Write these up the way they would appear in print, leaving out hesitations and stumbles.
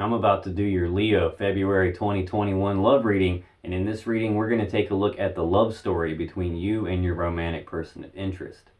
I'm about to do your Leo February 2021 love reading, and in this reading we're going to take a look at the love story between you and your romantic person of interest.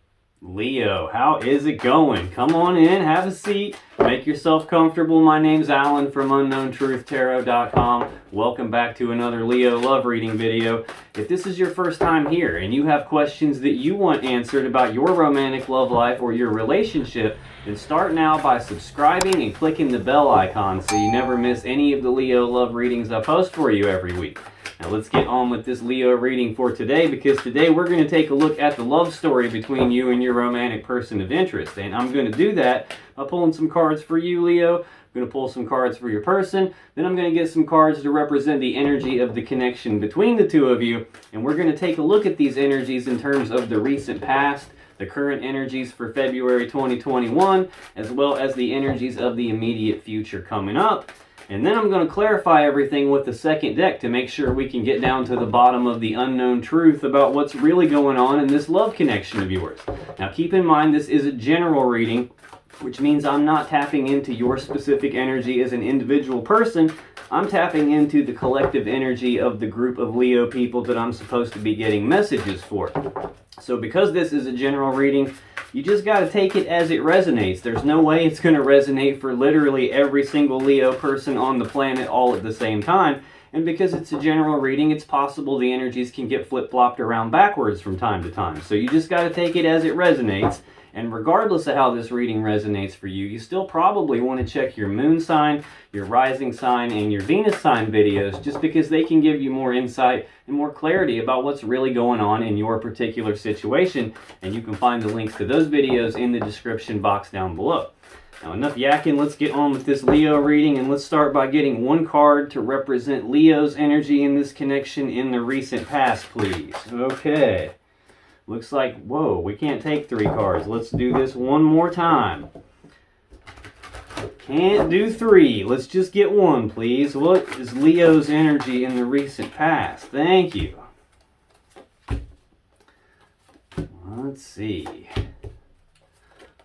Leo, how is it going? Come on in, have a seat, make yourself comfortable. My name's Alan from UnknownTruthTarot.com. Welcome back to another Leo love reading video. If this is your first time here and you have questions that you want answered about your romantic love life or your relationship, then start now by subscribing and clicking the bell icon so you never miss any of the Leo love readings I post for you every week. Now let's get on with this Leo reading for today, because today we're going to take a look at the love story between you and your romantic person of interest. And I'm going to do that by pulling some cards for you, Leo. I'm going to pull some cards for your person. Then I'm going to get some cards to represent the energy of the connection between the two of you. And we're going to take a look at these energies in terms of the recent past, the current energies for February 2021, as well as the energies of the immediate future coming up. And then I'm going to clarify everything with the second deck to make sure we can get down to the bottom of the unknown truth about what's really going on in this love connection of yours. Now keep in mind, this is a general reading, which means I'm not tapping into your specific energy as an individual person. I'm tapping into the collective energy of the group of Leo people that I'm supposed to be getting messages for. So because this is a general reading, you just got to take it as it resonates. There's no way it's going to resonate for literally every single Leo person on the planet all at the same time. And because it's a general reading, it's possible the energies can get flip-flopped around backwards from time to time. So you just got to take it as it resonates. And regardless of how this reading resonates for you, you still probably want to check your moon sign, your rising sign, and your Venus sign videos, just because they can give you more insight and more clarity about what's really going on in your particular situation. And you can find the links to those videos in the description box down below. Now enough yakking, let's get on with this Leo reading, and let's start by getting one card to represent Leo's energy in this connection in the recent past, please. Okay. Looks like, whoa, we can't take 3 cards. Let's do this one more time. Can't do 3. Let's just get 1, please. What is Leo's energy in the recent past? Thank you. Let's see.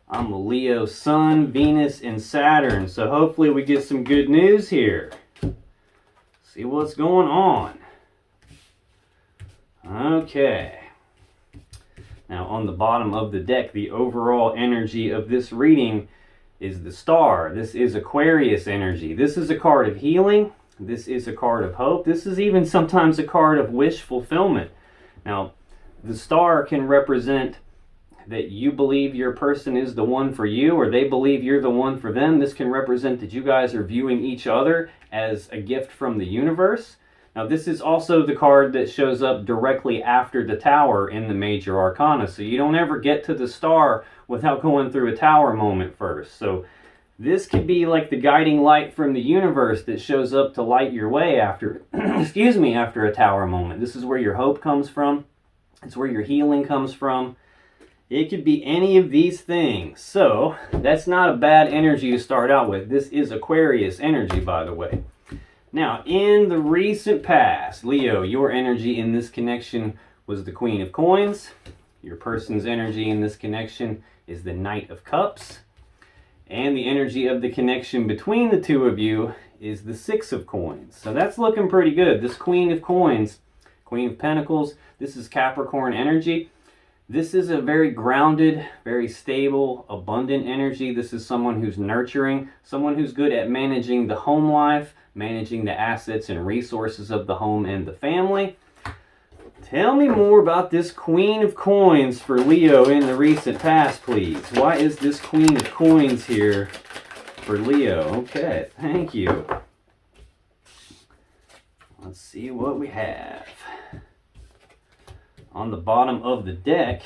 I'm a Leo Sun, Venus, and Saturn, so hopefully we get some good news here. See what's going on. Okay. Now on the bottom of the deck, the overall energy of this reading is the Star. This is Aquarius energy. This is a card of healing. This is a card of hope. This is even sometimes a card of wish fulfillment. Now, the Star can represent that you believe your person is the one for you, or they believe you're the one for them. This can represent that you guys are viewing each other as a gift from the universe. Now, this is also the card that shows up directly after the Tower in the Major Arcana. So you don't ever get to the Star without going through a Tower moment first. So this could be like the guiding light from the universe that shows up to light your way after, after a Tower moment. This is where your hope comes from. It's where your healing comes from. It could be any of these things. So that's not a bad energy to start out with. This is Aquarius energy, by the way. Now, in the recent past, Leo, your energy in this connection was the Queen of Coins. Your person's energy in this connection is the Knight of Cups. And the energy of the connection between the two of you is the Six of Coins. So that's looking pretty good. This Queen of Coins, Queen of Pentacles, this is Capricorn energy. This is a very grounded, very stable, abundant energy. This is someone who's nurturing, someone who's good at managing the home life, managing the assets and resources of the home and the family. Tell me more about this Queen of Coins for Leo in the recent past, please. Why is this Queen of Coins here for Leo? Okay, thank you. Let's see what we have. On the bottom of the deck,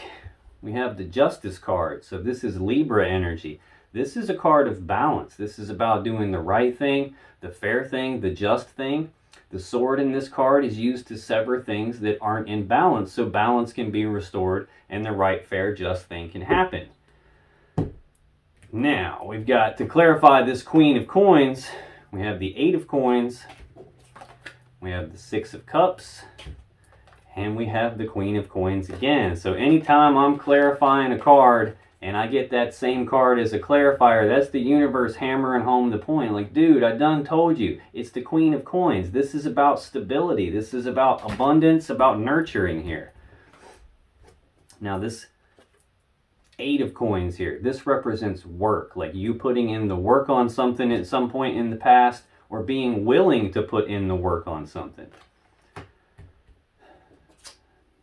we have the Justice card. So this is Libra energy. This is a card of balance. This is about doing the right thing, the fair thing, the just thing. The sword in this card is used to sever things that aren't in balance, so balance can be restored and the right, fair, just thing can happen. Now, we've got, to clarify this Queen of Coins, we have the 8 of Coins, we have the 6 of Cups, and we have the Queen of Coins again. So anytime I'm clarifying a card And I get that same card as a clarifier. That's the universe hammering home the point. Like, dude, I done told you. It's the Queen of Coins. This is about stability. This is about abundance, about nurturing here. Now, this 8 of Coins here, this represents work. Like you putting in the work on something at some point in the past, or being willing to put in the work on something.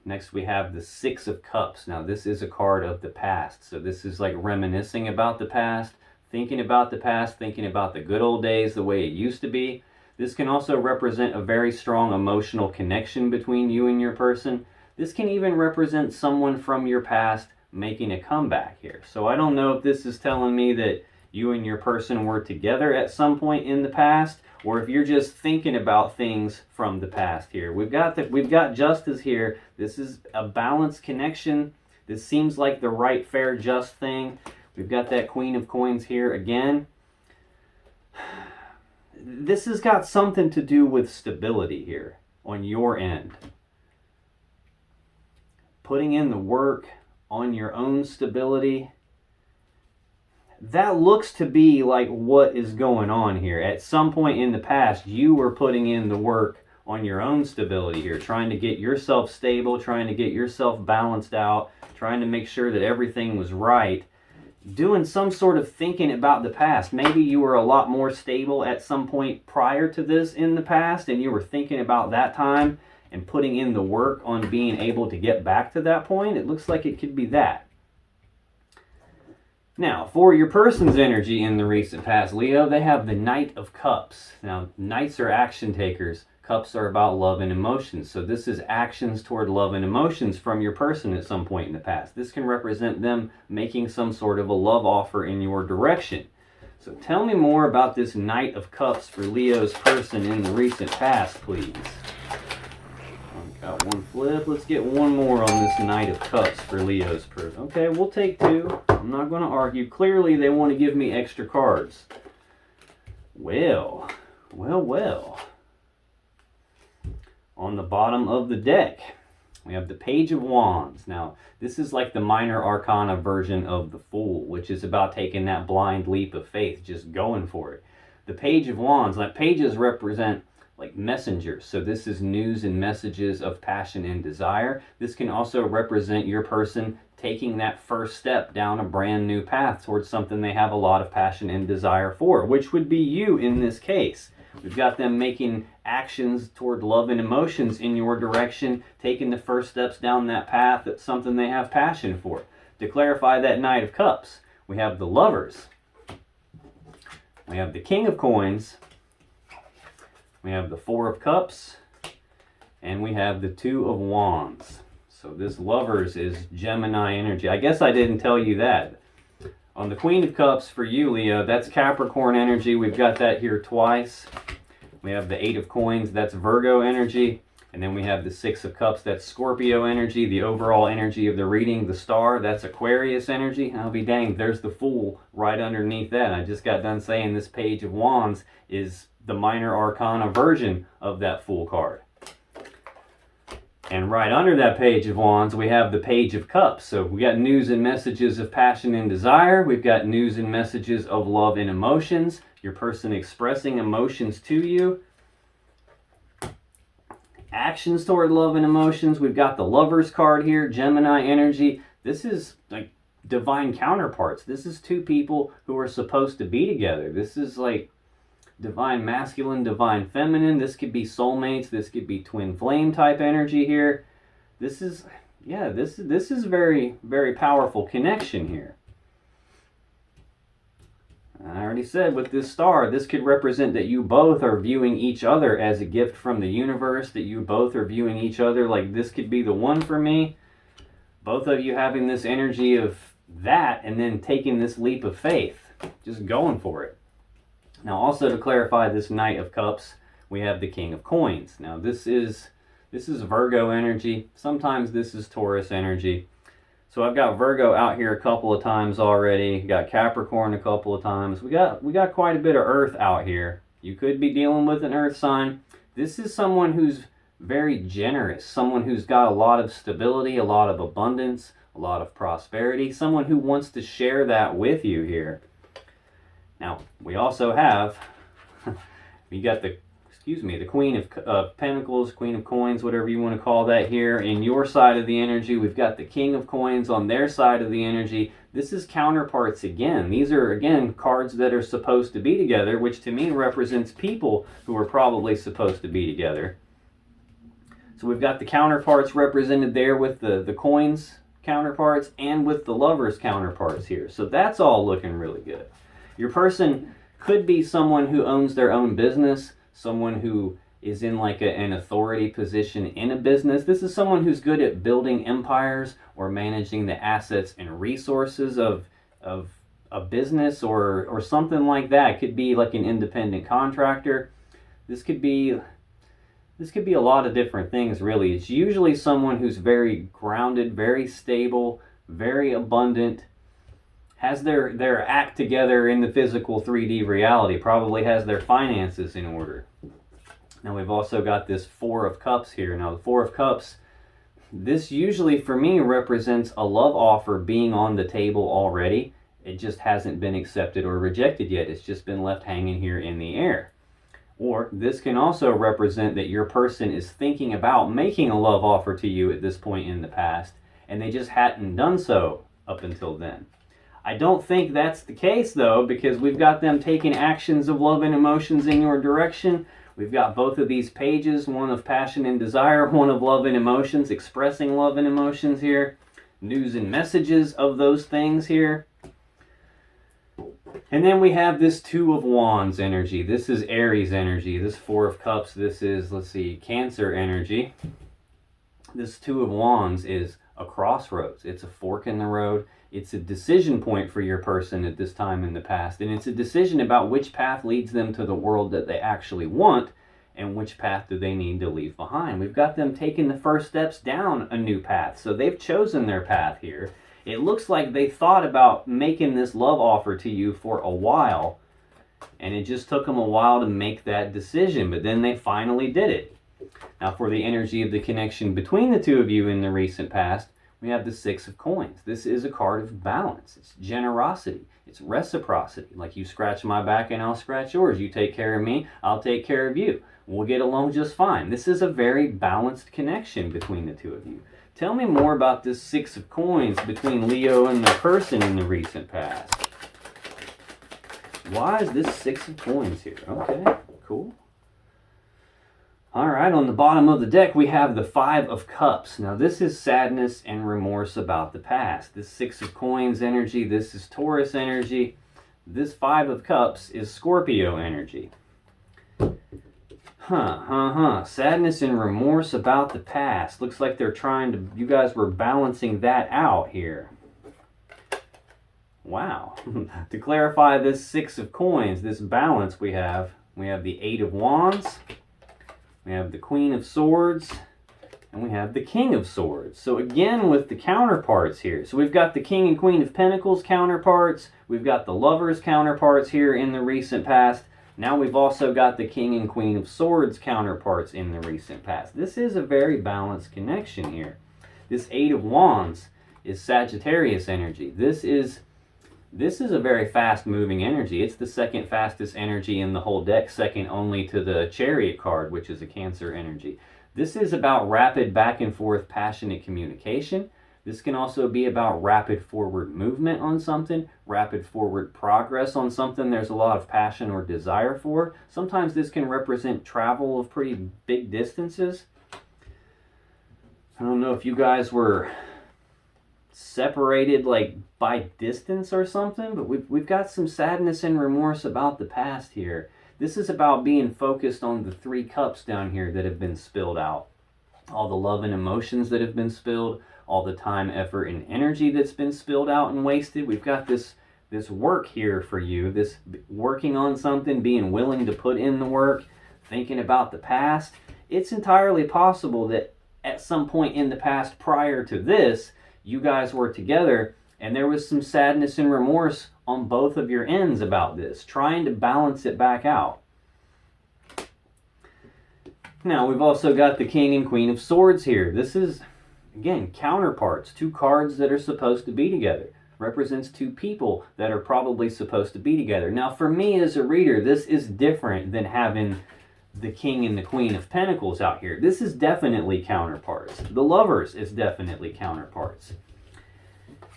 Next we have the 6 of Cups. Now this is a card of the past. So this is like reminiscing about the past, thinking about the past, thinking about the good old days, the way it used to be. This can also represent a very strong emotional connection between you and your person. This can even represent someone from your past making a comeback here. So I don't know if this is telling me that you and your person were together at some point in the past, or if you're just thinking about things from the past here. We've got justice here. This is a balanced connection. This seems like the right, fair, just thing. We've got that Queen of Coins here again. This has got something to do with stability here on your end. Putting in the work on your own stability. That looks to be like what is going on here. At some point in the past, you were putting in the work on your own stability here, trying to get yourself stable, trying to get yourself balanced out, trying to make sure that everything was right, doing some sort of thinking about the past. Maybe you were a lot more stable at some point prior to this in the past, and you were thinking about that time and putting in the work on being able to get back to that point. It looks like it could be that. Now, for your person's energy in the recent past, Leo, they have the Knight of Cups. Now, Knights are action takers. Cups are about love and emotions. So this is actions toward love and emotions from your person at some point in the past. This can represent them making some sort of a love offer in your direction. So tell me more about this Knight of Cups for Leo's person in the recent past, please. Got one flip. Let's get one more on this Knight of Cups for Leo's person. Okay, we'll take 2. I'm not going to argue. Clearly, they want to give me extra cards. Well. On the bottom of the deck, we have the Page of Wands. Now, this is like the minor arcana version of the Fool, which is about taking that blind leap of faith, just going for it. The Page of Wands, like pages represent like messengers. So this is news and messages of passion and desire. This can also represent your person taking that first step down a brand new path towards something they have a lot of passion and desire for, which would be you in this case. We've got them making actions toward love and emotions in your direction, taking the first steps down that path. That's something they have passion for. To clarify that Knight of Cups, we have the Lovers. We have the King of Coins. We have the 4 of Cups, and we have the 2 of Wands. So this Lovers is Gemini energy. I guess I didn't tell you that. On the Queen of Cups for you, Leo, that's Capricorn energy. We've got that here twice. We have the 8 of Coins, that's Virgo energy. And then we have the 6 of Cups, that's Scorpio energy. The overall energy of the reading, the Star, that's Aquarius energy. I'll be danged, there's the Fool right underneath that. I just got done saying this Page of Wands is the minor arcana version of that Fool card. And right under that Page of Wands, we have the Page of Cups. So we got news and messages of passion and desire. We've got news and messages of love and emotions. Your person expressing emotions to you. Actions toward love and emotions. We've got the Lovers card here, Gemini energy. This is like divine counterparts. This is 2 people who are supposed to be together. This is like divine masculine, divine feminine. This could be soulmates. This could be twin flame type energy here. This is, yeah, this is very, very powerful connection here. I already said with this Star, this could represent that you both are viewing each other as a gift from the universe, that you both are viewing each other like this could be the one for me. Both of you having this energy of that and then taking this leap of faith, just going for it. Now also to clarify this Knight of Cups, we have the King of Coins. Now this is Virgo energy. Sometimes this is Taurus energy. So I've got Virgo out here a couple of times already. Got Capricorn a couple of times. We got quite a bit of Earth out here. You could be dealing with an Earth sign. This is someone who's very generous, someone who's got a lot of stability, a lot of abundance, a lot of prosperity, someone who wants to share that with you here. Now, we also have, we got the Queen of Pentacles, Queen of Coins, whatever you want to call that here. In your side of the energy, we've got the King of Coins on their side of the energy. This is counterparts again. These are, again, cards that are supposed to be together, which to me represents people who are probably supposed to be together. So we've got the counterparts represented there with the coins counterparts and with the lovers counterparts here. So that's all looking really good. Your person could be someone who owns their own business, someone who is in like an authority position in a business. This is someone who's good at building empires or managing the assets and resources of a business or something like that. It could be like an independent contractor. This could be a lot of different things, really. It's usually someone who's very grounded, very stable, very abundant, has their act together in the physical 3D reality, probably has their finances in order. Now we've also got this Four of Cups here. Now the Four of Cups, this usually for me represents a love offer being on the table already. It just hasn't been accepted or rejected yet. It's just been left hanging here in the air. Or this can also represent that your person is thinking about making a love offer to you at this point in the past, and they just hadn't done so up until then. I don't think that's the case, though, because we've got them taking actions of love and emotions in your direction. We've got both of these pages, one of passion and desire, one of love and emotions, expressing love and emotions here. News and messages of those things here. And then we have this Two of Wands energy. This is Aries energy. This Four of Cups, this is, let's see, Cancer energy. This Two of Wands is a crossroads. It's a fork in the road. It's a decision point for your person at this time in the past. And it's a decision about which path leads them to the world that they actually want and which path do they need to leave behind. We've got them taking the first steps down a new path. So they've chosen their path here. It looks like they thought about making this love offer to you for a while, and it just took them a while to make that decision, but then they finally did it. Now for the energy of the connection between the two of you in the recent past, we have the Six of Coins. This is a card of balance. It's generosity. It's reciprocity. Like you scratch my back and I'll scratch yours. You take care of me, I'll take care of you. We'll get along just fine. This is a very balanced connection between the two of you. Tell me more about this Six of Coins between Leo and the person in the recent past. Why is this Six of Coins here? Okay, cool. All right, on the bottom of the deck, we have the Five of Cups. Now, this is sadness and remorse about the past. This Six of Coins energy, this is Taurus energy. This Five of Cups is Scorpio energy. Sadness and remorse about the past. Looks like they're trying to, you guys were balancing that out here. Wow. To clarify this Six of Coins, this balance we have the Eight of Wands, we have the Queen of Swords, and we have the King of Swords. So again, with the counterparts here. So we've got the King and Queen of Pentacles counterparts. We've got the Lovers counterparts here in the recent past. Now we've also got the King and Queen of Swords counterparts in the recent past. This is a very balanced connection here. This Eight of Wands is Sagittarius energy. This is a very fast-moving energy. It's the second fastest energy in the whole deck, second only to the Chariot card, which is a Cancer energy. This is about rapid back-and-forth passionate communication. This can also be about rapid forward movement on something, rapid forward progress on something there's a lot of passion or desire for. Sometimes this can represent travel of pretty big distances. I don't know if you guys were separated like by distance or something, but we've got some sadness and remorse about the past here. This is about being focused on the Three Cups down here that have been spilled out. All the love and emotions that have been spilled, all the time, effort, and energy that's been spilled out and wasted. We've got this work here for you, this working on something, being willing to put in the work, thinking about the past. It's entirely possible that at some point in the past prior to this, you guys were together and there was some sadness and remorse on both of your ends about this, trying to balance it back out. Now, we've also got the King and Queen of Swords here. This is Again, counterparts, two cards that are supposed to be together. Represents two people that are probably supposed to be together. Now, for me as a reader, this is different than having the King and the Queen of Pentacles out here. This is definitely counterparts. The Lovers is definitely counterparts.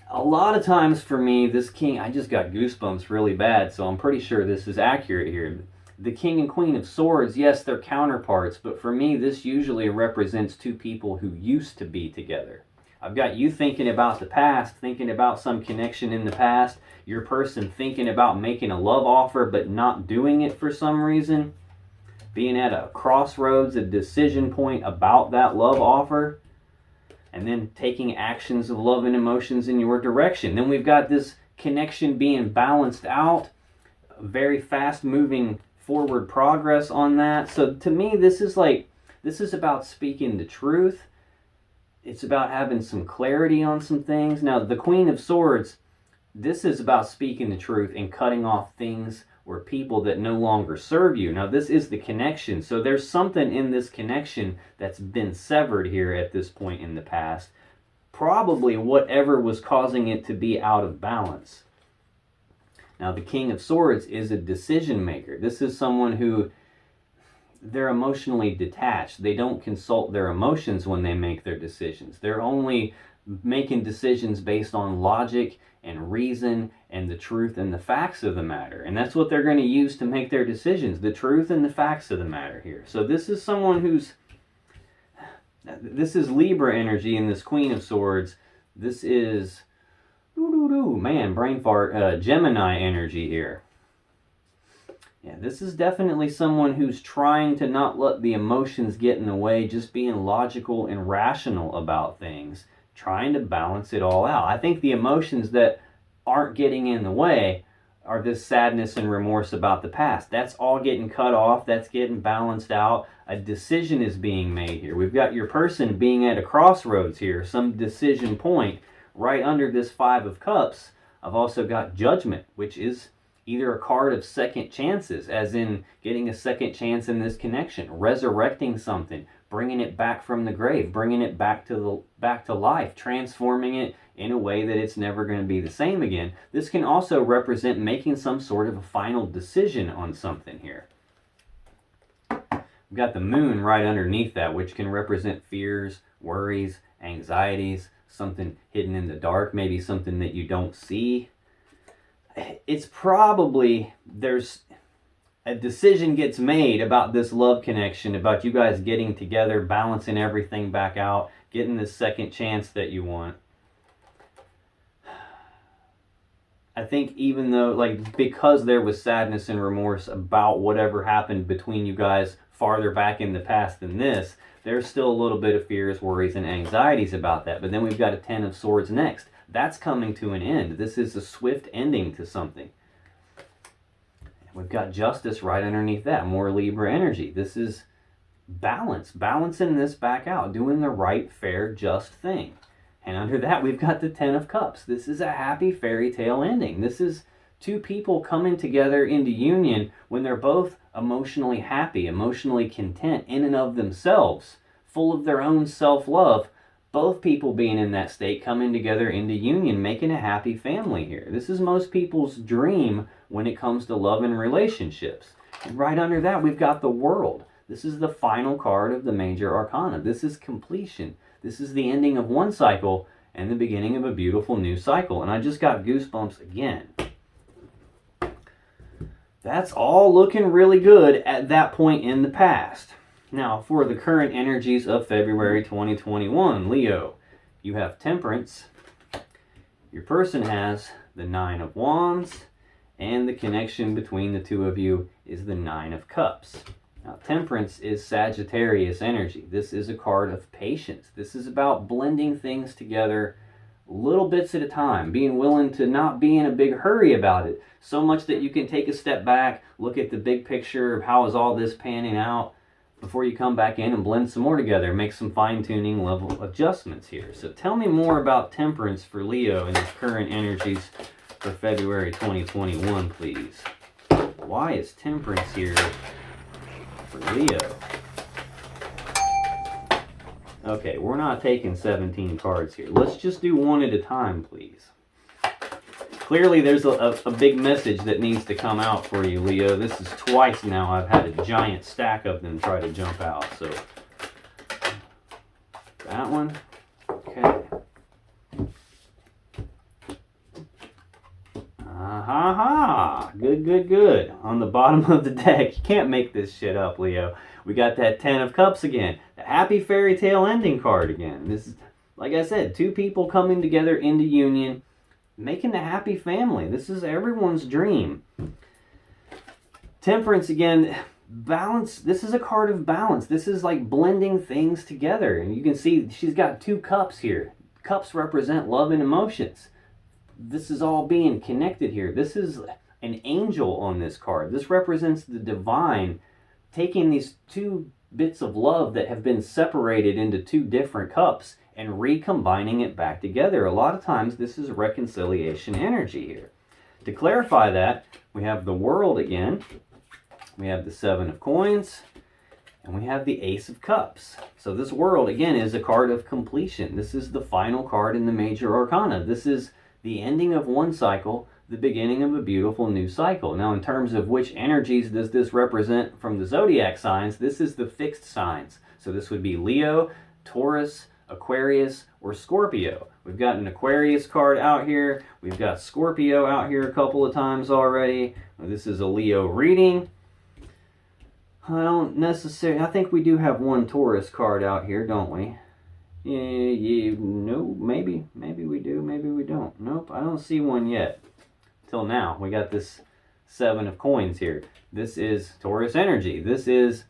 A lot of times for me, this King, I just got goosebumps really bad, so I'm pretty sure this is accurate here. The King and Queen of Swords, yes, they're counterparts, but for me, this usually represents two people who used to be together. I've got you thinking about the past, thinking about some connection in the past, your person thinking about making a love offer but not doing it for some reason, being at a crossroads, a decision point about that love offer, and then taking actions of love and emotions in your direction. Then we've got this connection being balanced out, very fast moving forward progress on that. So to me, this is about speaking the truth. It's about having some clarity on some things. Now, the Queen of Swords, this is about speaking the truth and cutting off things or people that no longer serve you. Now, this is the connection. So there's something in this connection that's been severed here at this point in the past. Probably whatever was causing it to be out of balance. Now, the King of Swords is a decision maker. This is someone who, they're emotionally detached. They don't consult their emotions when they make their decisions. They're only making decisions based on logic and reason and the truth and the facts of the matter. And that's what they're going to use to make their decisions, the truth and the facts of the matter here. So this is someone this is Libra energy in this Queen of Swords. This is, man, brain fart, Gemini energy here. Yeah, this is definitely someone who's trying to not let the emotions get in the way, just being logical and rational about things, trying to balance it all out. I think the emotions that aren't getting in the way are this sadness and remorse about the past. That's all getting cut off. That's getting balanced out. A decision is being made here. We've got your person being at a crossroads here, some decision point. Right under this Five of Cups, I've also got Judgment, which is either a card of second chances, as in getting a second chance in this connection, resurrecting something, bringing it back from the grave, bringing it back to life, transforming it in a way that it's never going to be the same again. This can also represent making some sort of a final decision on something here. We've got the Moon right underneath that, which can represent fears, worries, anxieties, something hidden in the dark, maybe something that you don't see. It's probably, there's a decision gets made about this love connection, about you guys getting together, balancing everything back out, getting this second chance that you want. I think even though, because there was sadness and remorse about whatever happened between you guys farther back in the past than this, there's still a little bit of fears, worries, and anxieties about that. But then we've got a Ten of Swords next. That's coming to an end. This is a swift ending to something. We've got Justice right underneath that, more Libra energy. This is balance, balancing this back out, doing the right, fair, just thing. And under that, we've got the Ten of Cups. This is a happy fairy tale ending. This is two people coming together into union when they're both emotionally happy, emotionally content in and of themselves, full of their own self-love. Both people being in that state, coming together into union, making a happy family here. This is most people's dream when it comes to love and relationships. And right under that, we've got the World. This is the final card of the major arcana. This is completion. This is the ending of one cycle and the beginning of a beautiful new cycle. And I just got goosebumps again. That's all looking really good at that point in the past. Now, for the current energies of February 2021, Leo, you have Temperance. Your person has the Nine of Wands, and the connection between the two of you is the Nine of Cups. Now, Temperance is Sagittarius energy. This is a card of patience. This is about blending things together little bits at a time, being willing to not be in a big hurry about it, so much that you can take a step back, look at the big picture of how is all this panning out, before you come back in and blend some more together, make some fine-tuning level adjustments here. So tell me more about Temperance for Leo and his current energies for February 2021, please. Why is Temperance here for Leo? Okay, we're not taking 17 cards here. Let's just do one at a time, please. Clearly, there's a big message that needs to come out for you, Leo. This is twice now I've had a giant stack of them try to jump out. So, that one. Okay. Ha! Good, good, good. On the bottom of the deck, you can't make this shit up, Leo. We got that 10 of Cups again. The happy fairy tale ending card again. This is, like I said, two people coming together into union, making a happy family. This is everyone's dream. Temperance again, balance. This is a card of balance. This is like blending things together. And you can see she's got 2 cups here. Cups represent love and emotions. This is all being connected here. This is an angel on this card. This represents the divine taking these 2 bits of love that have been separated into 2 different cups and recombining it back together. A lot of times this is reconciliation energy here. To clarify that, we have the World again. We have the 7 of Coins. And we have the Ace of Cups. So this World again is a card of completion. This is the final card in the major arcana. This is the ending of one cycle, the beginning of a beautiful new cycle. Now, in terms of which energies does this represent from the zodiac signs, this is the fixed signs. So this would be Leo, Taurus, Aquarius, or Scorpio. We've got an Aquarius card out here. We've got Scorpio out here a couple of times already. This is a Leo reading. I think we do have one Taurus card out here, don't we? No, maybe we do, maybe we don't. Nope, I don't see one yet. Till now, we got this 7 of Coins here. This is Taurus energy. This is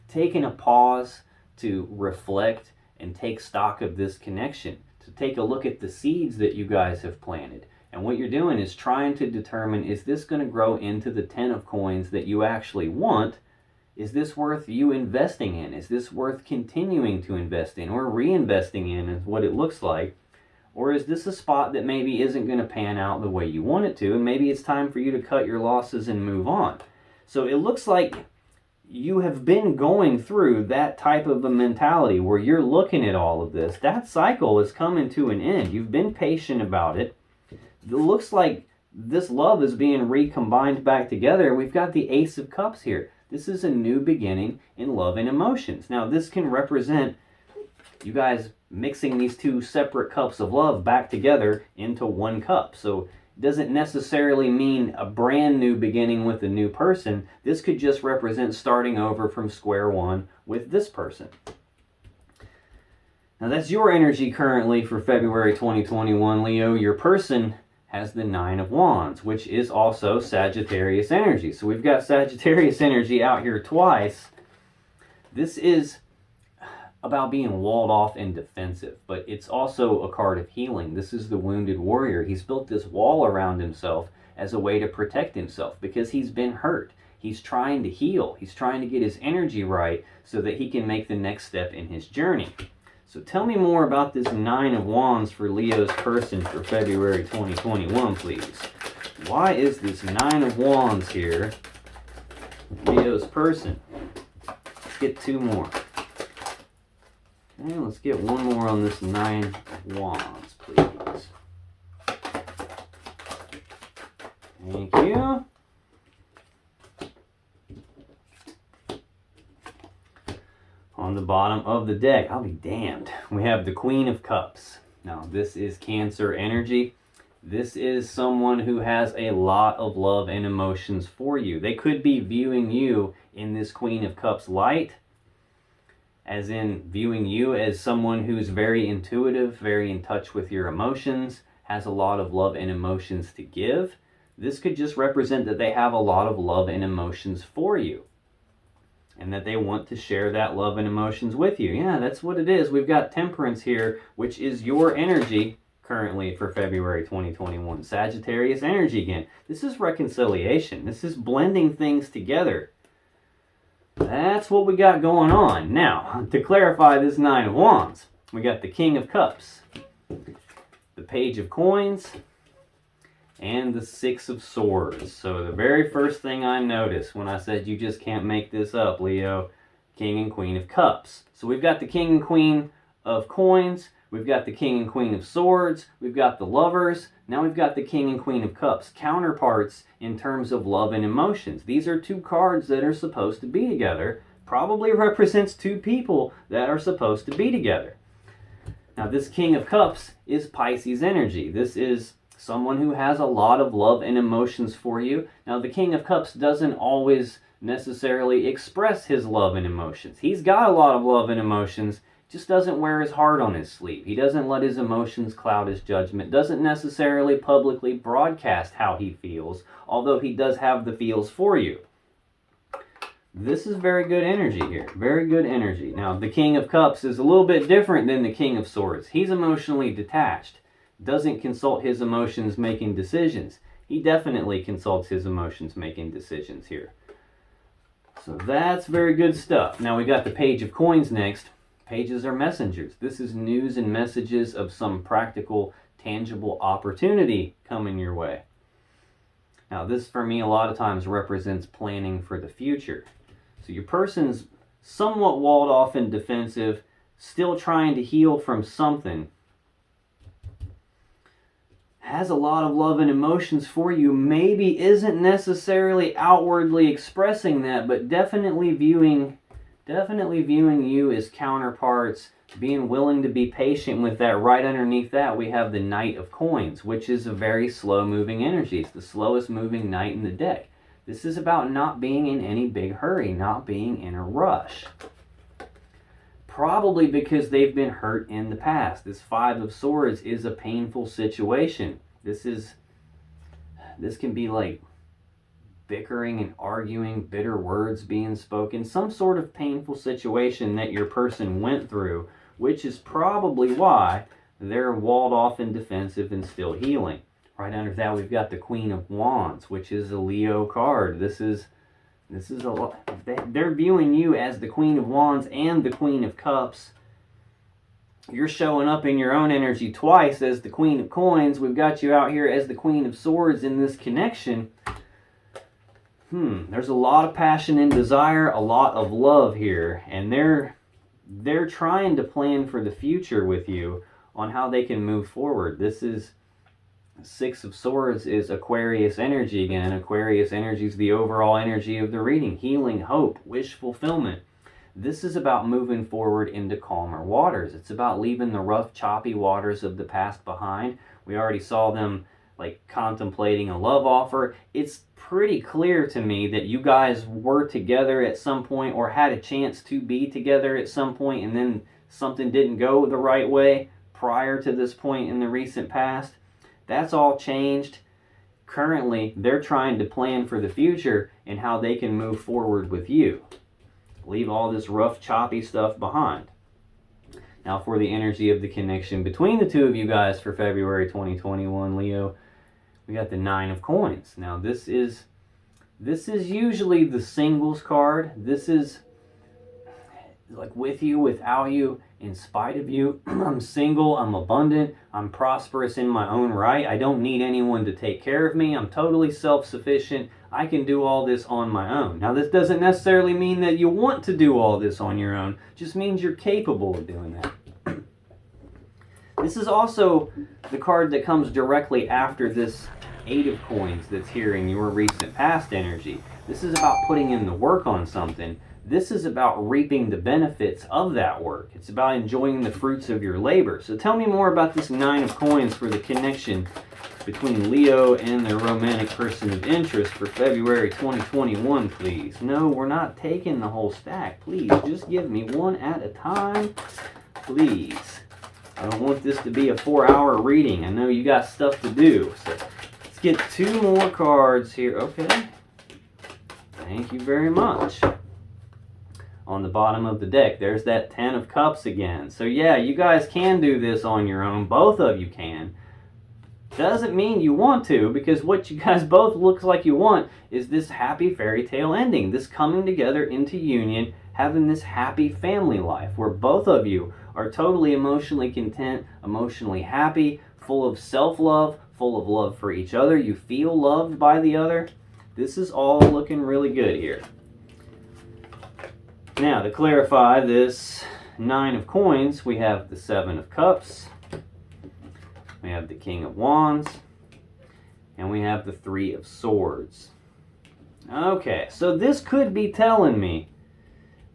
taking a pause to reflect and take stock of this connection, to take a look at the seeds that you guys have planted. And what you're doing is trying to determine, is this going to grow into the 10 of Coins that you actually want? Is this worth you investing in? Is this worth continuing to invest in or reinvesting in is what it looks like? Or is this a spot that maybe isn't going to pan out the way you want it to, and maybe it's time for you to cut your losses and move on? So it looks like you have been going through that type of a mentality where you're looking at all of this. That cycle is coming to an end. You've been patient about it. It looks like this love is being recombined back together. We've got the Ace of Cups here. This is a new beginning in love and emotions. Now, this can represent you guys mixing these 2 separate cups of love back together into one cup. So it doesn't necessarily mean a brand new beginning with a new person. This could just represent starting over from square one with this person. Now, that's your energy currently for February 2021, Leo. Your person has the 9 of Wands, which is also Sagittarius energy. So we've got Sagittarius energy out here twice. This is about being walled off and defensive, but it's also a card of healing. This is the wounded warrior. He's built this wall around himself as a way to protect himself because he's been hurt. He's trying to heal. He's trying to get his energy right so that he can make the next step in his journey. So tell me more about this 9 of Wands for Leo's person for February 2021, please. Why is this 9 of Wands here, Leo's person? Let's get 2 more. Okay, let's get 1 more on this 9 of Wands, please. Thank you. On the bottom of the deck, I'll be damned, we have the Queen of Cups. Now, this is Cancer energy. This is someone who has a lot of love and emotions for you. They could be viewing you in this Queen of Cups light, as in viewing you as someone who's very intuitive, very in touch with your emotions, has a lot of love and emotions to give. This could just represent that they have a lot of love and emotions for you, and that they want to share that love and emotions with you. Yeah, that's what it is. We've got Temperance here, which is your energy currently for February 2021. Sagittarius energy again. This is reconciliation. This is blending things together. That's what we got going on. Now, to clarify this 9 of Wands, we got the King of Cups, the Page of Coins, and the 6 of Swords. So the very first thing I noticed when I said you just can't make this up, Leo, King and Queen of Cups. So we've got the King and Queen of Coins. We've got the King and Queen of Swords. We've got the Lovers. Now we've got the King and Queen of Cups, counterparts in terms of love and emotions. These are two cards that are supposed to be together. Probably represents two people that are supposed to be together. Now this King of Cups is Pisces energy. This is someone who has a lot of love and emotions for you. Now the King of Cups doesn't always necessarily express his love and emotions. He's got a lot of love and emotions, just doesn't wear his heart on his sleeve. He doesn't let his emotions cloud his judgment, doesn't necessarily publicly broadcast how he feels, although he does have the feels for you. This is very good energy here, very good energy. Now the King of Cups is a little bit different than the King of Swords. He's emotionally detached, doesn't consult his emotions making decisions. He definitely consults his emotions making decisions here. So that's very good stuff. Now we got the Page of Coins next. Pages are messengers. This is news and messages of some practical, tangible opportunity coming your way. Now this for me a lot of times represents planning for the future. So your person's somewhat walled off and defensive, still trying to heal from something. Has a lot of love and emotions for you, maybe isn't necessarily outwardly expressing that, but definitely viewing you as counterparts, being willing to be patient with that. Right underneath that, we have the Knight of Coins, which is a very slow-moving energy. It's the slowest moving knight in the deck. This is about not being in any big hurry, not being in a rush. Probably because they've been hurt in the past. This Five of Swords is a painful situation. This can be like bickering and arguing, bitter words being spoken, some sort of painful situation that your person went through, which is probably why they're walled off and defensive and still healing. Right under that, we've got the Queen of Wands, which is a Leo card. This is a lot. They're viewing you as the Queen of Wands and the Queen of Cups. You're showing up in your own energy twice as the Queen of Coins. We've got you out here as the Queen of Swords in this connection. There's a lot of passion and desire, a lot of love here, and they're trying to plan for the future with you on how they can move forward. This is Six of Swords is Aquarius energy again. Aquarius energy is the overall energy of the reading. Healing, hope, wish fulfillment. This is about moving forward into calmer waters. It's about leaving the rough, choppy waters of the past behind. We already saw them like contemplating a love offer. It's pretty clear to me that you guys were together at some point or had a chance to be together at some point, and then something didn't go the right way prior to this point in the recent past. That's all changed. Currently, they're trying to plan for the future and how they can move forward with you. Leave all this rough, choppy stuff behind. Now for the energy of the connection between the two of you guys for February 2021, Leo, we got the Nine of Coins. Now this is usually the singles card. This is like with you, without you, in spite of you. I'm single, I'm abundant, I'm prosperous in my own right. I don't need anyone to take care of me. I'm totally self-sufficient. I can do all this on my own. Now this doesn't necessarily mean that you want to do all this on your own. It just means you're capable of doing that. This is also the card that comes directly after this Eight of Coins that's here in your recent past energy. This is about putting in the work on something. This is about reaping the benefits of that work. It's about enjoying the fruits of your labor. So tell me more about this Nine of Coins for the connection between Leo and their romantic person of interest for February 2021, please. No, we're not taking the whole stack. Please, just give me one at a time, please. I don't want this to be a 4-hour reading. I know you got stuff to do. So let's get two more cards here. Okay. Thank you very much. On the bottom of the deck, there's that Ten of Cups again. So yeah, you guys can do this on your own. Both of you can. Doesn't mean you want to, because what you guys both looks like you want is this happy fairy tale ending. This coming together into union, having this happy family life where both of you are totally emotionally content, emotionally happy, full of self-love, full of love for each other. You feel loved by the other. This is all looking really good here. Now, to clarify this Nine of Coins, we have the Seven of Cups, we have the King of Wands, and we have the Three of Swords. Okay, so this could be telling me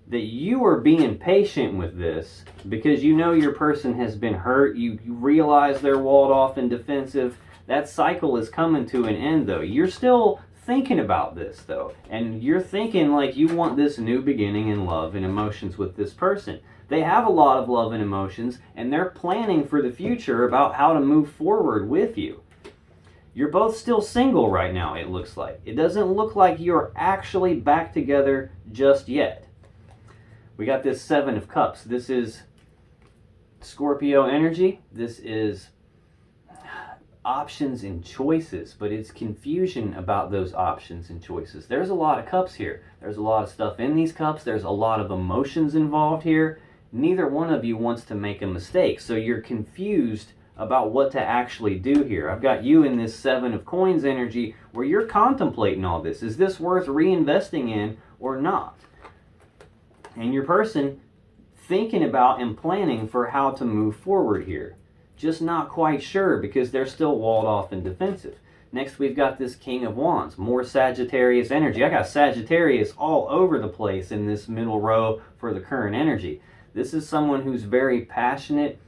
that you are being patient with this because you know your person has been hurt. You realize they're walled off and defensive. That cycle is coming to an end, though. You're still thinking about this, though, and you're thinking like you want this new beginning in love and emotions with this person. They have a lot of love and emotions, and they're planning for the future about how to move forward with you. You're both still single right now, it looks like. It doesn't look like you're actually back together just yet. We got this Seven of Cups. This is Scorpio energy. This is options and choices, but it's confusion about those options and choices. There's a lot of cups here. There's a lot of stuff in these cups. There's a lot of emotions involved here. Neither one of you wants to make a mistake, so you're confused about what to actually do here. I've got you in this Seven of Coins energy where you're contemplating all this. Is this worth reinvesting in or not? And your person thinking about and planning for how to move forward here. Just not quite sure because they're still walled off and defensive. Next, we've got this King of Wands, more Sagittarius energy. I got Sagittarius all over the place in this middle row for the current energy. This is someone who's very passionate,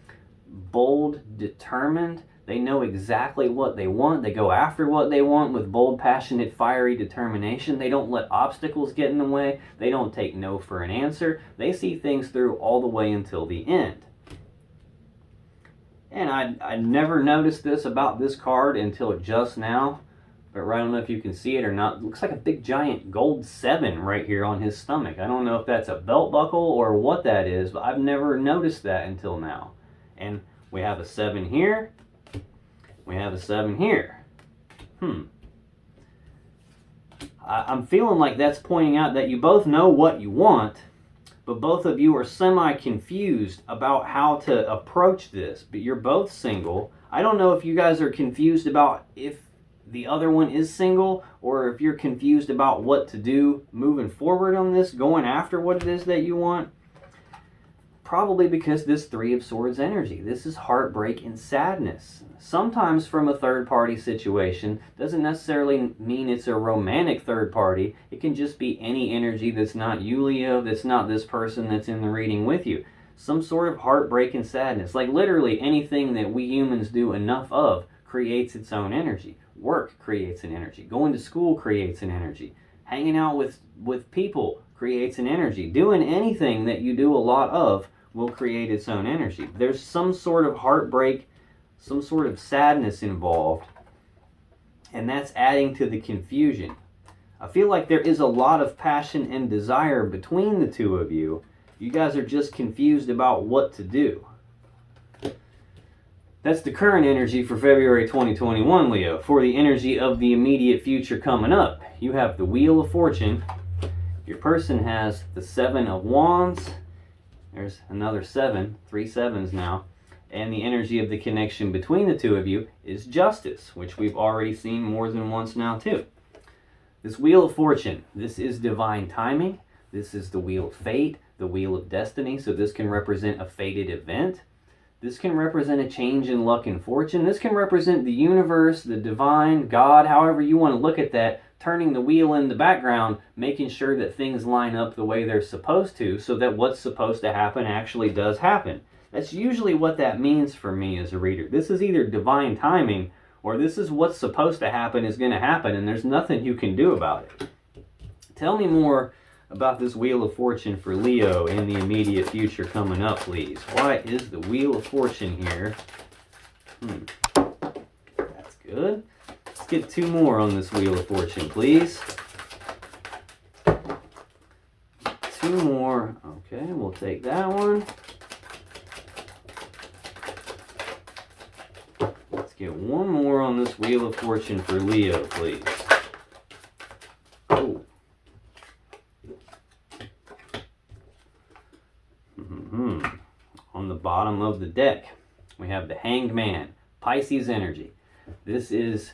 bold, determined. They know exactly what they want. They go after what they want with bold, passionate, fiery determination. They don't let obstacles get in the way. They don't take no for an answer. They see things through all the way until the end. And I never noticed this about this card until just now. But I don't know if you can see it or not. It looks like a big giant gold 7 right here on his stomach. I don't know if that's a belt buckle or what that is, but I've never noticed that until now. And we have a 7 here. We have a 7 here. I'm feeling like that's pointing out that you both know what you want, but both of you are semi-confused about how to approach this. But you're both single. I don't know if you guys are confused about if the other one is single or if you're confused about what to do moving forward on this, going after what it is that you want. Probably because this Three of Swords energy. This is heartbreak and sadness. Sometimes from a third-party situation. Doesn't necessarily mean it's a romantic third party. It can just be any energy that's not you, Leo, that's not this person that's in the reading with you. Some sort of heartbreak and sadness. Like literally anything that we humans do enough of creates its own energy. Work creates an energy. Going to school creates an energy. Hanging out with people creates an energy. Doing anything that you do a lot of will create its own energy. There's some sort of heartbreak, some sort of sadness involved, and that's adding to the confusion. I feel like there is a lot of passion and desire between the two of you. You guys are just confused about what to do. That's the current energy for February 2021, Leo. For the energy of the immediate future coming up, you have the Wheel of Fortune. Your person has the Seven of Wands. There's another 7, 3 sevens now. And the energy of the connection between the two of you is Justice, which we've already seen more than once now too. This Wheel of Fortune, this is divine timing. This is the Wheel of Fate, the Wheel of Destiny. So this can represent a fated event. This can represent a change in luck and fortune. This can represent the universe, the divine, God, however you want to look at that, turning the wheel in the background, making sure that things line up the way they're supposed to so that what's supposed to happen actually does happen. That's usually what that means for me as a reader. This is either divine timing or this is what's supposed to happen is going to happen and there's nothing you can do about it. Tell me more about this Wheel of Fortune for Leo in the immediate future coming up, please. Why is the Wheel of Fortune here? That's good. Let's get 2 more on this Wheel of Fortune, please. 2 more. Okay, we'll take that one. Let's get 1 more on this Wheel of Fortune for Leo, please. Oh. On the bottom of the deck, we have the Hanged Man, Pisces energy. This is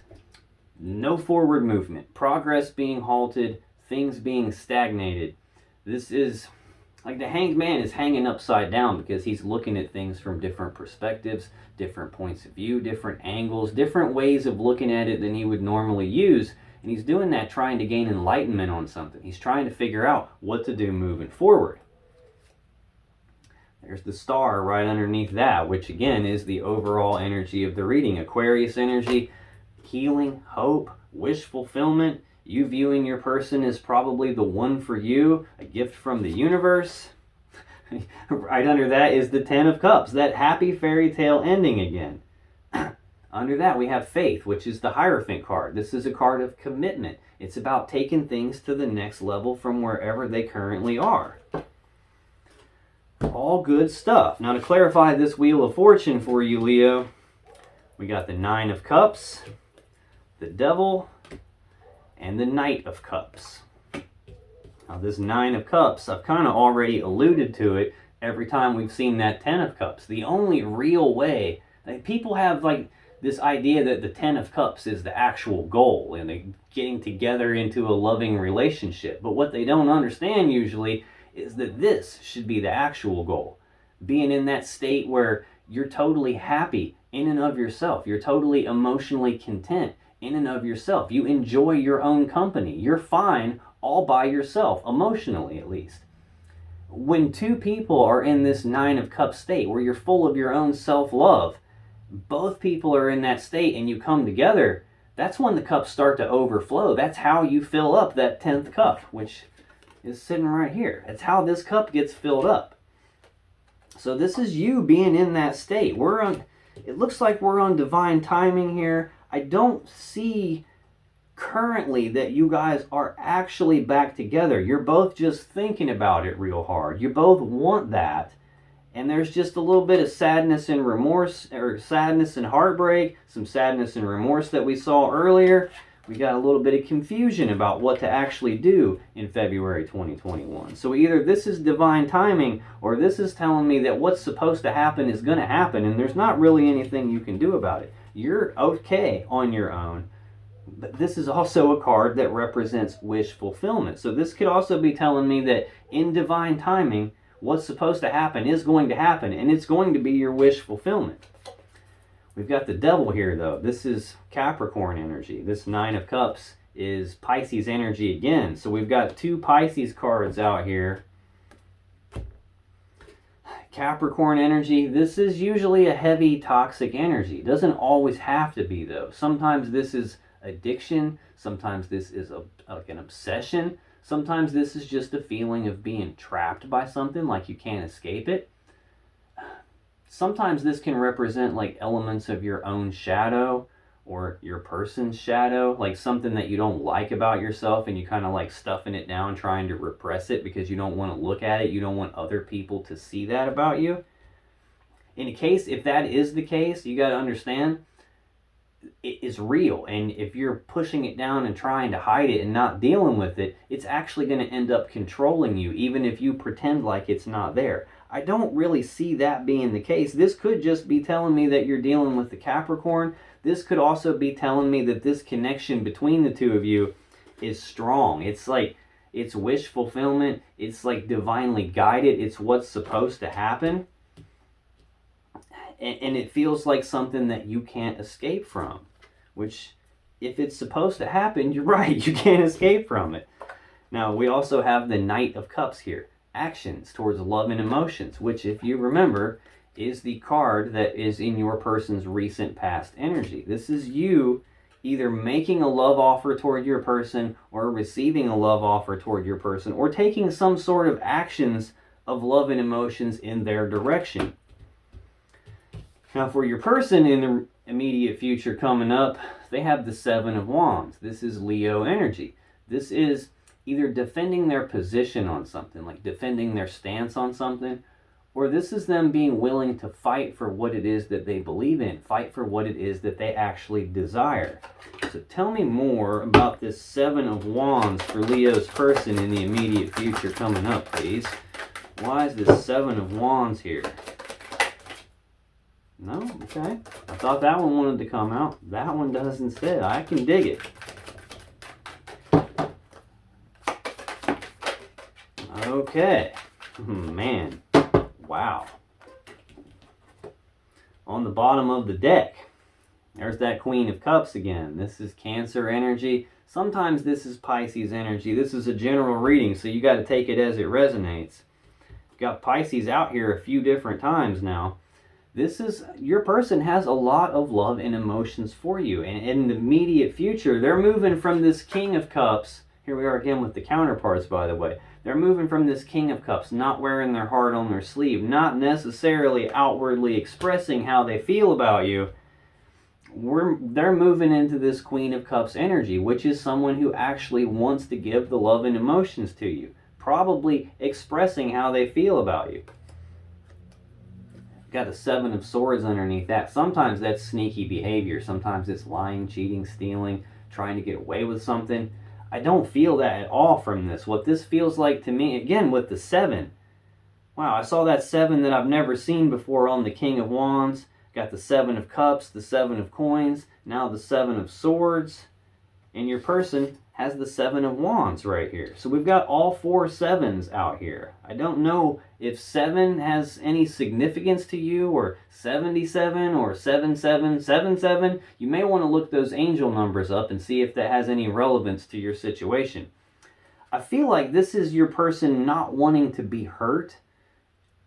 no forward movement, progress being halted, things being stagnated. This is Like the Hanged Man is hanging upside down because he's looking at things from different perspectives, different points of view, different angles, different ways of looking at it than he would normally use. And he's doing that trying to gain enlightenment on something. He's trying to figure out what to do moving forward. There's the star right underneath that, which again is the overall energy of the reading. Aquarius energy, healing, hope, wish fulfillment. You viewing your person as probably the one for you, a gift from the universe. Right under that is the Ten of Cups, that happy fairy tale ending again. Under that we have Faith, which is the Hierophant card. This is a card of commitment. It's about taking things to the next level from wherever they currently are. All good stuff. Now to clarify this Wheel of Fortune for you, Leo, we got the Nine of Cups, the Devil, and the Knight of Cups. Now this Nine of Cups, I've kind of already alluded to it every time we've seen that Ten of Cups. The only real way, like, people have like this idea that the Ten of Cups is the actual goal and they're getting together into a loving relationship. But what they don't understand usually is that this should be the actual goal. Being in that state where you're totally happy in and of yourself. You're totally emotionally content in and of yourself. You enjoy your own company. You're fine all by yourself, emotionally at least. When two people are in this Nine of Cups state where you're full of your own self-love, both people are in that state and you come together, that's when the cups start to overflow. That's how you fill up that 10th cup, which is sitting right here. That's how this cup gets filled up. So this is you being in that state. It looks like we're on divine timing here. I don't see currently that you guys are actually back together. You're both just thinking about it real hard. You both want that. And there's just a little bit of sadness and remorse, or sadness and heartbreak, some sadness and remorse that we saw earlier. We got a little bit of confusion about what to actually do in February 2021. So either this is divine timing, or this is telling me that what's supposed to happen is going to happen, and there's not really anything you can do about it. You're okay on your own. But this is also a card that represents wish fulfillment. So this could also be telling me that in divine timing, what's supposed to happen is going to happen, and it's going to be your wish fulfillment. We've got the Devil here, though. This is Capricorn energy. This Nine of Cups is Pisces energy again. So we've got two Pisces cards out here. Capricorn energy, this is usually a heavy, toxic energy. It doesn't always have to be, though. Sometimes this is addiction. Sometimes this is like an obsession. Sometimes this is just a feeling of being trapped by something, like you can't escape it. Sometimes this can represent like elements of your own shadow or your person's shadow, like something that you don't like about yourself and you kind of like stuffing it down, trying to repress it because you don't want to look at it. You don't want other people to see that about you. In a case, if that is the case, you got to understand it is real. And if you're pushing it down and trying to hide it and not dealing with it, it's actually going to end up controlling you, even if you pretend like it's not there. I don't really see that being the case. This could just be telling me that you're dealing with the Capricorn. This could also be telling me that this connection between the two of you is strong. It's like, it's wish fulfillment. It's like divinely guided. It's what's supposed to happen. And it feels like something that you can't escape from. Which, if it's supposed to happen, you're right. You can't escape from it. Now, we also have the Knight of Cups here. Actions towards love and emotions, which, if you remember, is the card that is in your person's recent past energy. This is you either making a love offer toward your person or receiving a love offer toward your person or taking some sort of actions of love and emotions in their direction. Now, for your person in the immediate future coming up, they have the Seven of Wands. This is Leo energy. This is either defending their position on something, like defending their stance on something, or this is them being willing to fight for what it is that they believe in, fight for what it is that they actually desire. So tell me more about this Seven of Wands for Leo's person in the immediate future coming up, please. Why is this Seven of Wands here? No? Okay. I thought that one wanted to come out. That one does instead. I can dig it. Okay. Man, wow. On the bottom of the deck, there's that Queen of Cups again. This is Cancer energy. Sometimes this is Pisces energy. This is a general reading, so you got to take it as it resonates. Got Pisces out here a few different times now. This is, your person has a lot of love and emotions for you. And in the immediate future, they're moving from this King of Cups. Here we are again with the counterparts, by the way. They're moving from this King of Cups, not wearing their heart on their sleeve, not necessarily outwardly expressing how they feel about you. They're moving into this Queen of Cups energy, which is someone who actually wants to give the love and emotions to you, probably expressing how they feel about you. Got the Seven of Swords underneath that. Sometimes that's sneaky behavior. Sometimes it's lying, cheating, stealing, trying to get away with something. I don't feel that at all from this. What this feels like to me, again, with the 7. Wow, I saw that 7 that I've never seen before on the King of Wands. Got the 7 of Cups, the 7 of Coins, now the 7 of Swords. And your person has the 7 of Wands right here. So we've got all 4 sevens out here. I don't know if 7 has any significance to you, or 77, or 7777. You may want to look those angel numbers up and see if that has any relevance to your situation. I feel like this is your person not wanting to be hurt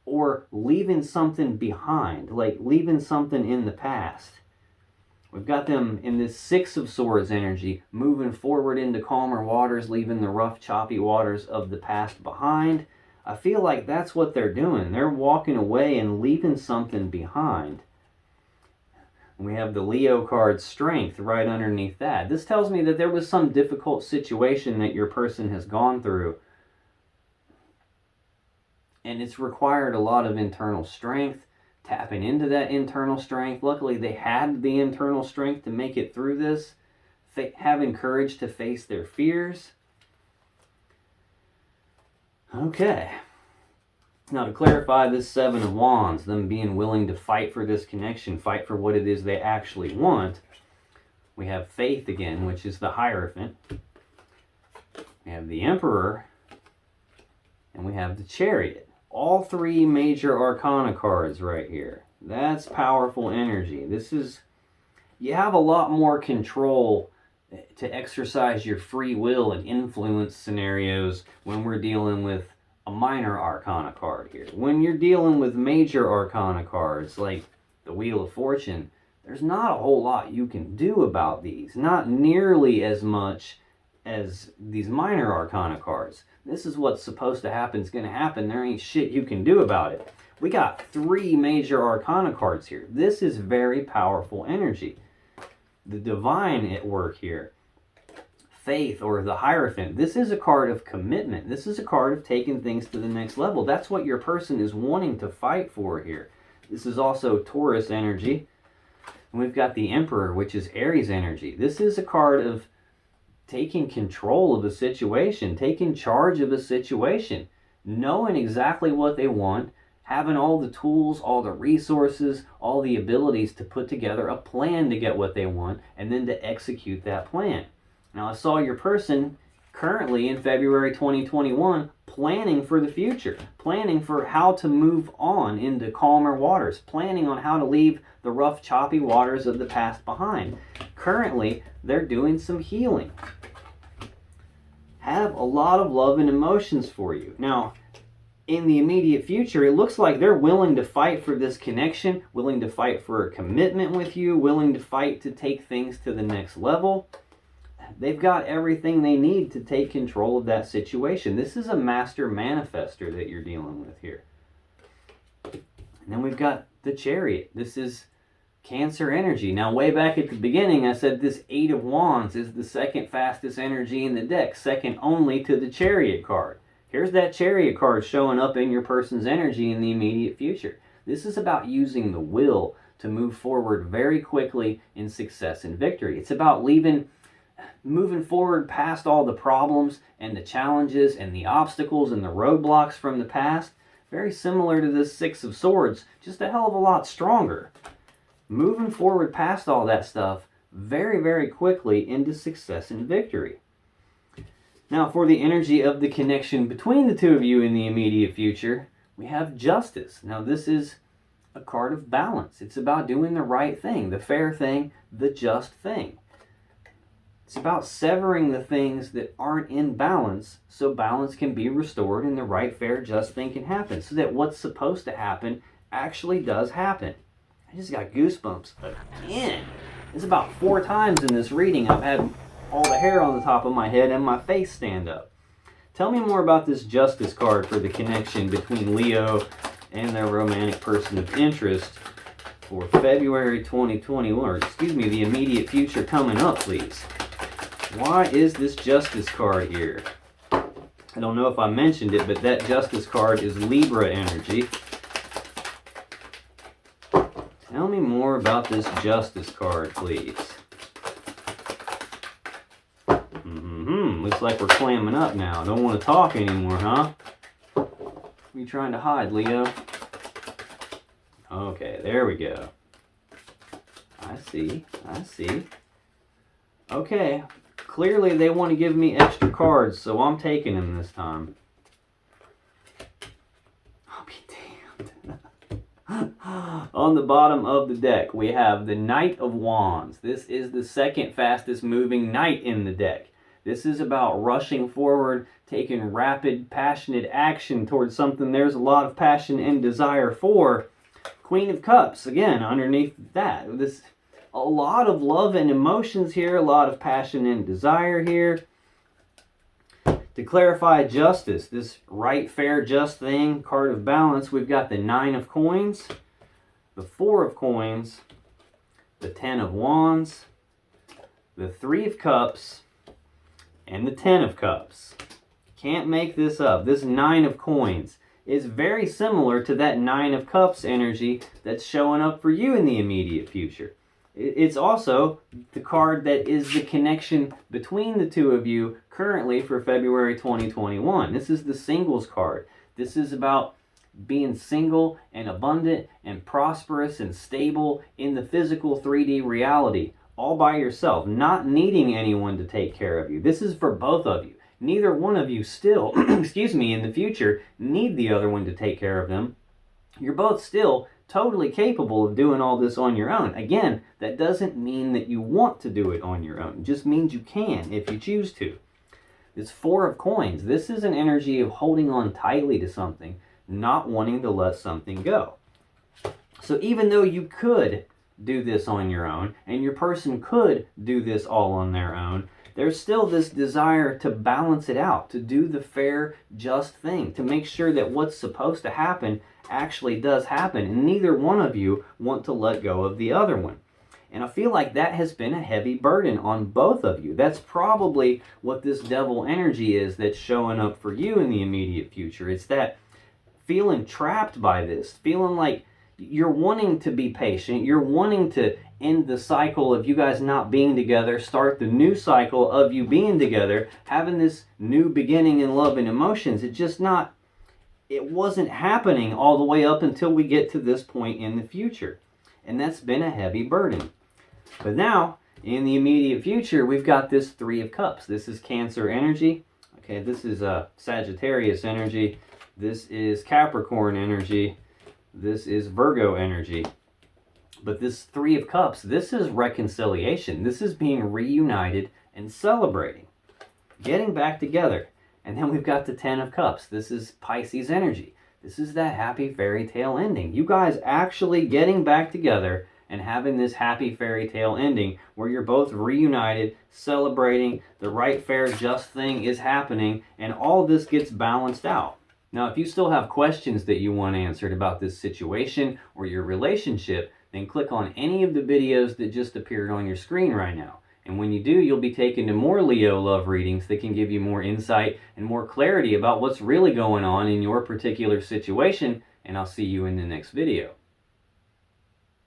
or leaving something behind, like leaving something in the past. We've got them in this 6 of Swords energy, moving forward into calmer waters, leaving the rough, choppy waters of the past behind. I feel like that's what they're doing. They're walking away and leaving something behind. We have the Leo card, Strength, right underneath that. This tells me that there was some difficult situation that your person has gone through, and it's required a lot of internal strength. Tapping into that internal strength. Luckily, they had the internal strength to make it through this. Having courage to face their fears. Okay. Now, to clarify this 7 of Wands, them being willing to fight for this connection, fight for what it is they actually want, we have Faith again, which is the Hierophant. We have the Emperor, and we have the Chariot. All 3 major arcana cards right here. That's powerful energy. This is, you have a lot more control to exercise your free will and influence scenarios when we're dealing with a minor arcana card here. When you're dealing with major arcana cards like the Wheel of Fortune, there's not a whole lot you can do about these. Not nearly as much as these minor arcana cards. This is what's supposed to happen is going to happen. There ain't shit you can do about it. We got 3 major arcana cards here. This is very powerful energy. The Divine at work here. Faith, or the Hierophant. This is a card of commitment. This is a card of taking things to the next level. That's what your person is wanting to fight for here. This is also Taurus energy. And we've got the Emperor, which is Aries energy. This is a card of taking control of a situation, taking charge of a situation, knowing exactly what they want, having all the tools, all the resources, all the abilities to put together a plan to get what they want, and then to execute that plan. Now, I saw your person currently in February 2021 planning for the future, planning for how to move on into calmer waters, planning on how to leave the rough, choppy waters of the past behind. Currently, they're doing some healing. Have a lot of love and emotions for you. Now, in the immediate future, it looks like they're willing to fight for this connection, willing to fight for a commitment with you, willing to fight to take things to the next level. They've got everything they need to take control of that situation. This is a master manifester that you're dealing with here. And then we've got the Chariot. This is Cancer energy. Now, way back at the beginning, I said this 8 of Wands is the second fastest energy in the deck, second only to the Chariot card. Here's that Chariot card showing up in your person's energy in the immediate future. This is about using the will to move forward very quickly in success and victory. It's about moving forward past all the problems and the challenges and the obstacles and the roadblocks from the past. Very similar to this 6 of Swords, just a hell of a lot stronger. Moving forward past all that stuff very, very quickly into success and victory. Now, for the energy of the connection between the two of you in the immediate future, we have Justice. Now, this is a card of balance. It's about doing the right thing, the fair thing, the just thing. It's about severing the things that aren't in balance so balance can be restored and the right, fair, just thing can happen, so that what's supposed to happen actually does happen. I just got goosebumps again. It's about 4 times in this reading I've had all the hair on the top of my head and my face stand up. Tell me more about this Justice card for the connection between Leo and their romantic person of interest for February 2021, or excuse me, the immediate future coming up, please. Why is this Justice card here? I don't know if I mentioned it, but that Justice card is Libra energy. Tell me more about this Justice card, please. Looks like we're clamming up now. Don't want to talk anymore, huh? What are you trying to hide, Leo? Okay, there we go. I see. Okay, clearly they want to give me extra cards, so I'm taking them this time. I'll be damned. On the bottom of the deck, we have the Knight of Wands. This is the second fastest moving knight in the deck. This is about rushing forward, taking rapid, passionate action towards something there's a lot of passion and desire for. Queen of Cups, again, underneath that. A lot of love and emotions here, a lot of passion and desire here. To clarify Justice, this right, fair, just thing, card of balance, we've got the 9 of Coins, the 4 of Coins, the 10 of Wands, the 3 of Cups, and the 10 of Cups. Can't make this up. This 9 of Coins is very similar to that 9 of Cups energy that's showing up for you in the immediate future. It's also the card that is the connection between the two of you currently for February 2021. This is the singles card. This is about being single and abundant and prosperous and stable in the physical 3D reality, all by yourself, not needing anyone to take care of you. This is for both of you. Neither one of you still, excuse me, in the future, need the other one to take care of them. You're both still totally capable of doing all this on your own. Again, that doesn't mean that you want to do it on your own. It just means you can if you choose to. This 4 of Coins, this is an energy of holding on tightly to something, not wanting to let something go. So even though you could do this on your own, and your person could do this all on their own, there's still this desire to balance it out, to do the fair, just thing, to make sure that what's supposed to happen actually does happen, and neither one of you want to let go of the other one. And I feel like that has been a heavy burden on both of you. That's probably what this devil energy is that's showing up for you in the immediate future. It's that feeling trapped by this, feeling like you're wanting to be patient, you're wanting to end the cycle of you guys not being together, start the new cycle of you being together, having this new beginning in love and emotions. It wasn't happening all the way up until we get to this point in the future. And that's been a heavy burden. But now, in the immediate future, we've got this 3 of Cups. This is Cancer energy. Okay, this is Sagittarius energy. This is Capricorn energy. This is Virgo energy. But this 3 of Cups, this is reconciliation. This is being reunited and celebrating. Getting back together. And then we've got the 10 of Cups. This is Pisces energy. This is that happy fairy tale ending. You guys actually getting back together and having this happy fairy tale ending where you're both reunited, celebrating, the right, fair, just thing is happening, and all this gets balanced out. Now, if you still have questions that you want answered about this situation or your relationship, then click on any of the videos that just appeared on your screen right now. And when you do, you'll be taken to more Leo love readings that can give you more insight and more clarity about what's really going on in your particular situation. And I'll see you in the next video.